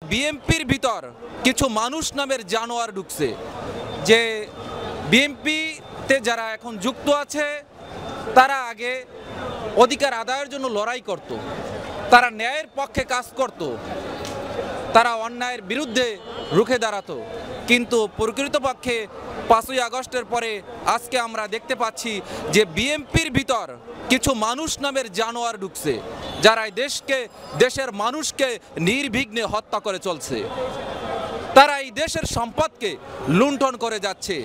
বিএনপির ভিতর কিছু মানুষ নামের জানোয়ার ঢুকছে, যে বিএনপিতে যারা এখন যুক্ত আছে তারা আগে অধিকার আদায়ের জন্য লড়াই করত, তারা ন্যায়ের পক্ষে কাজ করত, তারা অন্যায়ের বিরুদ্ধে রুখে দাঁড়াতো। কিন্তু প্রকৃতপক্ষে 5ই আগস্টের পরে আজকে আমরা দেখতে পাচ্ছি যে বিএনপির ভিতর কিছু মানুষ নামের জানোয়ার ঢুকছে, যারা দেশের মানুষকে নির্বিঘ্নে হত্যা করে চলছে। তারা এই দেশের সম্পদকে লুণ্ঠন করে যাচ্ছে,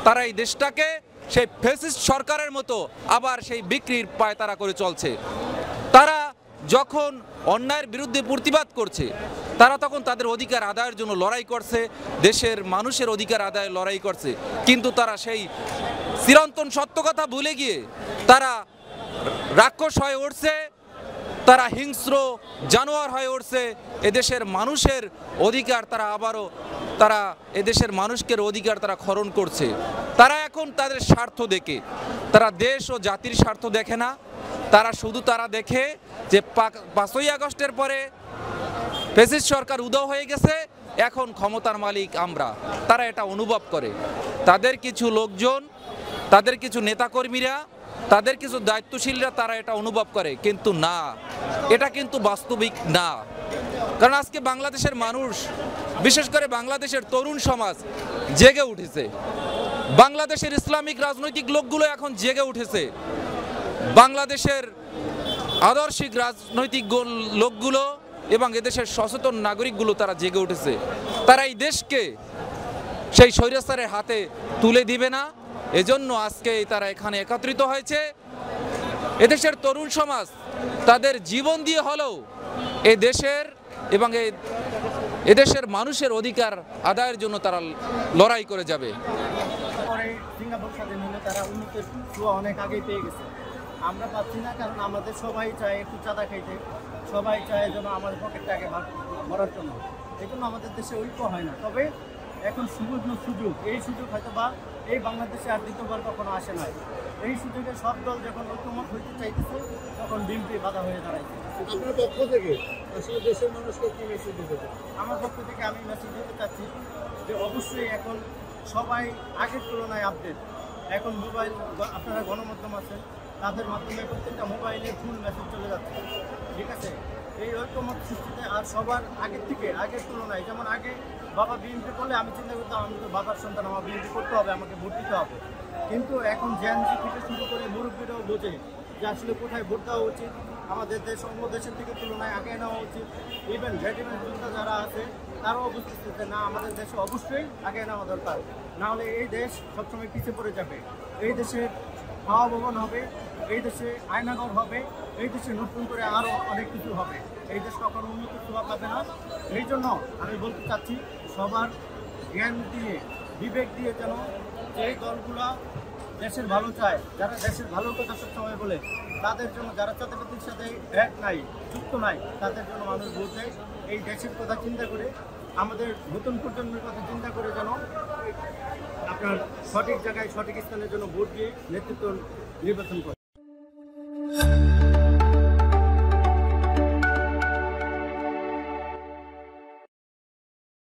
তারা এই দেশটাকে সেই ফ্যাসিস্ট সরকারের মতো আবার সেই বিক্রির পায়তারা করে চলছে। তারা যখন অন্যায়ের বিরুদ্ধে প্রতিবাদ করছে, তারা তখন তাদের অধিকার আদায়ের জন্য লড়াই করছে, দেশের মানুষের অধিকার আদায়ের লড়াই করছে। কিন্তু তারা সেই চিরন্তন সত্য কথা ভুলে গিয়ে তারা রাক্ষস হয়ে উঠছে, তারা হিংস্র জানোয়ার হয়ে উঠছে। এদেশের মানুষের অধিকার তারা এদেশের মানুষের অধিকার তারা খরণ করছে। তারা এখন তাদের স্বার্থ দেখে, তারা দেশ ও জাতির স্বার্থ দেখে না, তারা দেখে যে 5ই আগস্টের পরে ফ্যাসিস্ট সরকার উদয় হয়ে গেছে, এখন ক্ষমতার মালিক আমরা। তারা এটা অনুভব করে। তাদের কিছু লোকজন, তাদের কিছু নেতাকর্মীরা, তাদের কিছু দায়িত্বশীলরা তারা এটা অনুভব করে, কিন্তু না, এটা কিন্তু বাস্তবিক না। কারণ আজকে বাংলাদেশের মানুষ, বিশেষ করে বাংলাদেশের তরুণ সমাজ জেগে উঠেছে। বাংলাদেশের ইসলামিক রাজনৈতিক লোকগুলো এখন জেগে উঠেছে। বাংলাদেশের আদর্শিক রাজনৈতিক লোকগুলো এবং এদেশের সচেতন নাগরিকগুলো তারা জেগে উঠেছে। তারা এই দেশকে সেই স্বৈরাচারের হাতে তুলে দিবে না, এজন্য আজকে তারা এখানে একত্রিত হয়েছে। এদেশের তরুণ সমাজ তাদের জীবন দিয়ে হলেও এই দেশের এবং এদেশের মানুষের অধিকার আদায়ের জন্য তারা লড়াই করে যাবে। সিঙ্গাপুর স্বাধীন হলে তারা উন্নতির ছোঁয়া অনেক আগেই পেয়ে গেছে, আমরা পাচ্ছি না। কারণ আমাদের সবাই চায় একটু চাঁদা খাইতে, সবাই চায় যেন আমাদের পকেটটাকে ভরার জন্য। এই জন্য আমাদের দেশে ঐক্য হয় না। তবে এখন সুযোগ, এই সুযোগ হয়তো বা এই বাংলাদেশে আর দ্বিতীয়বার কখনো আসে নাই। এই সুযোগে সব দল যখন ঐক্যমত হইতে চাইতেছে, তখন বিএনপি বাধা হয়ে দাঁড়াইছে। আপনার পক্ষ থেকে আসলে দেশের মানুষকে কি মেসেজ দিতে চান? আমার পক্ষ থেকে আমি মেসেজ দিতে চাচ্ছি যে অবশ্যই এখন সবাই আগের তুলনায় আপডেট। এখন মোবাইল, আপনারা গণমাধ্যম আছেন, তাদের মাধ্যমে প্রত্যেকটা মোবাইলে ফুল মেসেজ চলে যাচ্ছে, ঠিক আছে? এই ঐক্যমত সৃষ্টিতে আর সবার আগের তুলনায়, যেমন আগে বাবা বিএনপি করলে আমি চিন্তা করতাম আমি তো বাবার সন্তান, আমার বিএনপি করতে হবে, আমাকে ভোট দিতে হবে। কিন্তু এখন জেএনজি থেকে শুরু করে মুরব্বীরাও বোঝে যে আসলে কোথায় ভোট দেওয়া উচিত, আমাদের দেশ অন্য দেশের থেকে তুলনায় আগে নেওয়া উচিত। ইভেন রেডিমেড যোদ্ধা যারা আছে তারাও বুঝতেছে যে না, আমাদের দেশে অবশ্যই আগে নেওয়া দরকার, না হলে এই দেশ সবসময় পিছিয়ে পড়ে যাবে। এই দেশে হাওয়া ভবন হবে, এই দেশে আয়নাঘর হবে, এই দেশে নতুন করে আরও অনেক কিছু হবে। এই দেশ কখনো উন্নতির ছোঁয়া পাবে না। এই জন্য আমি বলতে চাচ্ছি সবার জ্ঞান দিয়ে, বিবেক দিয়ে যেন এই দলগুলো দেশের ভালো চায়, যারা দেশের ভালোর কথা সবসময় বলে, তাদের জন্য, যারা চাঁদাবাজির সাথে যুক্ত নাই, তাদের জন্য মানুষ ভোট দেয়। এই দেশের কথা চিন্তা করে, আমাদের নতুন প্রজন্মের কথা চিন্তা করে যেন আপনার সঠিক জায়গায় সঠিক স্থানের জন্য ভোট দিয়ে নেতৃত্ব নির্বাচন করে।